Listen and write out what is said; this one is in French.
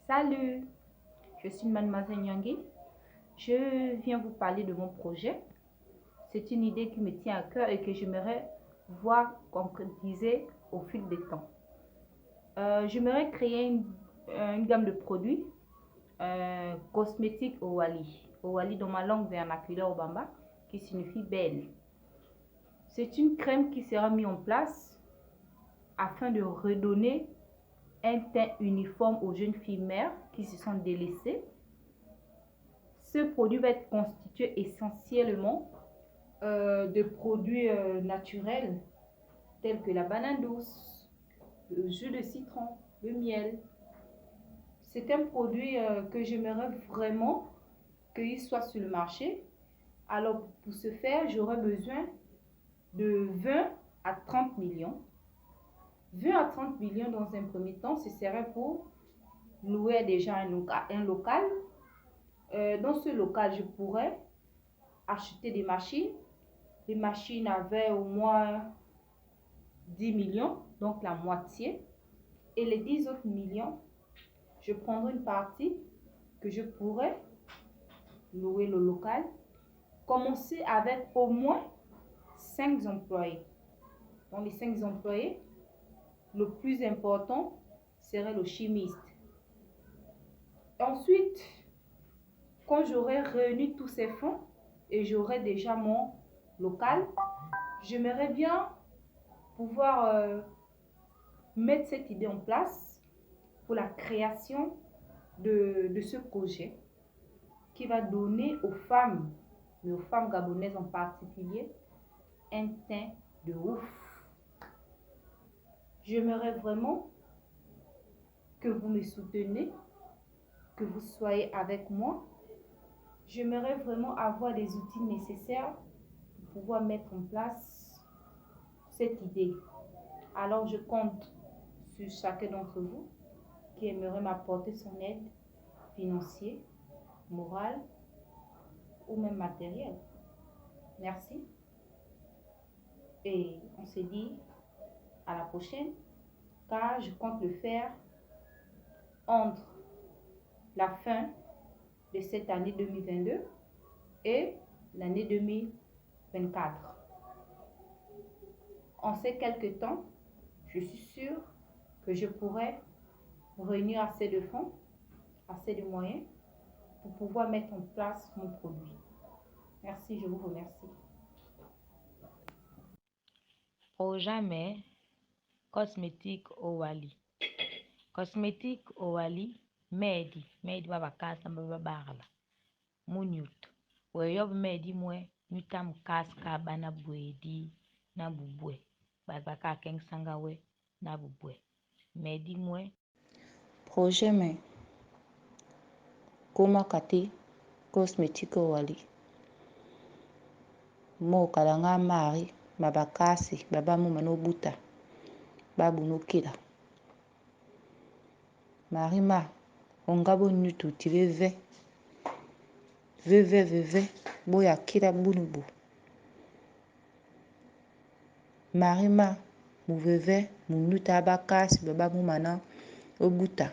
Salut, je suis Mademoiselle Nyangui. Je viens vous parler de mon projet. C'est une idée qui me tient à cœur et que j'aimerais voir concrétiser au fil des temps. J'aimerais créer une gamme de produits cosmétiques Owali. Owali dans ma langue vernaculaire au Bamba, qui signifie belle. C'est une crème qui sera mise en place afin de redonner un teint uniforme aux jeunes filles mères qui se sont délaissées. Ce produit va être constitué essentiellement de produits naturels tels que la banane douce, le jus de citron, le miel. C'est un produit que j'aimerais vraiment qu'il soit sur le marché. Alors pour ce faire, j'aurais besoin de 20 à 30 millions. 20 à 30 millions dans un premier temps, ce serait pour louer déjà un local. Dans ce local, je pourrais acheter des machines. Les machines avaient au moins 10 millions, donc la moitié. Et les 10 autres millions, je prendrai une partie que je pourrais louer le local. Commencer avec au moins 5 employés. Dans les 5 employés, le plus important serait le chimiste. Ensuite, quand j'aurai réuni tous ces fonds et j'aurai déjà mon local, j'aimerais bien pouvoir mettre cette idée en place pour la création de ce projet qui va donner aux femmes, mais aux femmes gabonaises en particulier, un teint de ouf. J'aimerais vraiment que vous me souteniez, que vous soyez avec moi. J'aimerais vraiment avoir les outils nécessaires pour pouvoir mettre en place cette idée. Alors je compte sur chacun d'entre vous qui aimerait m'apporter son aide financière, morale ou même matérielle. Merci. Et on se dit à la prochaine, car je compte le faire entre la fin de cette année 2022 et l'année 2024. En ces quelques temps, je suis sûre que je pourrai réunir assez de fonds, assez de moyens pour pouvoir mettre en place mon produit. Merci, je vous remercie. Projet cosmétique Owali. Cosmétique Owali, medi babakasa babarla. Munyut. Weyob medi mwe, nyutam kaska bana bwedi na bubwe. Babaka keng sangawe na bubwe. Medi mwe. Projet me. Koma kati cosmétique Owali. Mo kalanga mari babakasi babamu manobuta babu nokila marima ongabo nyutu tiveve veve boya kila bunubu marima muveve munuta bakasi babamu mana obuta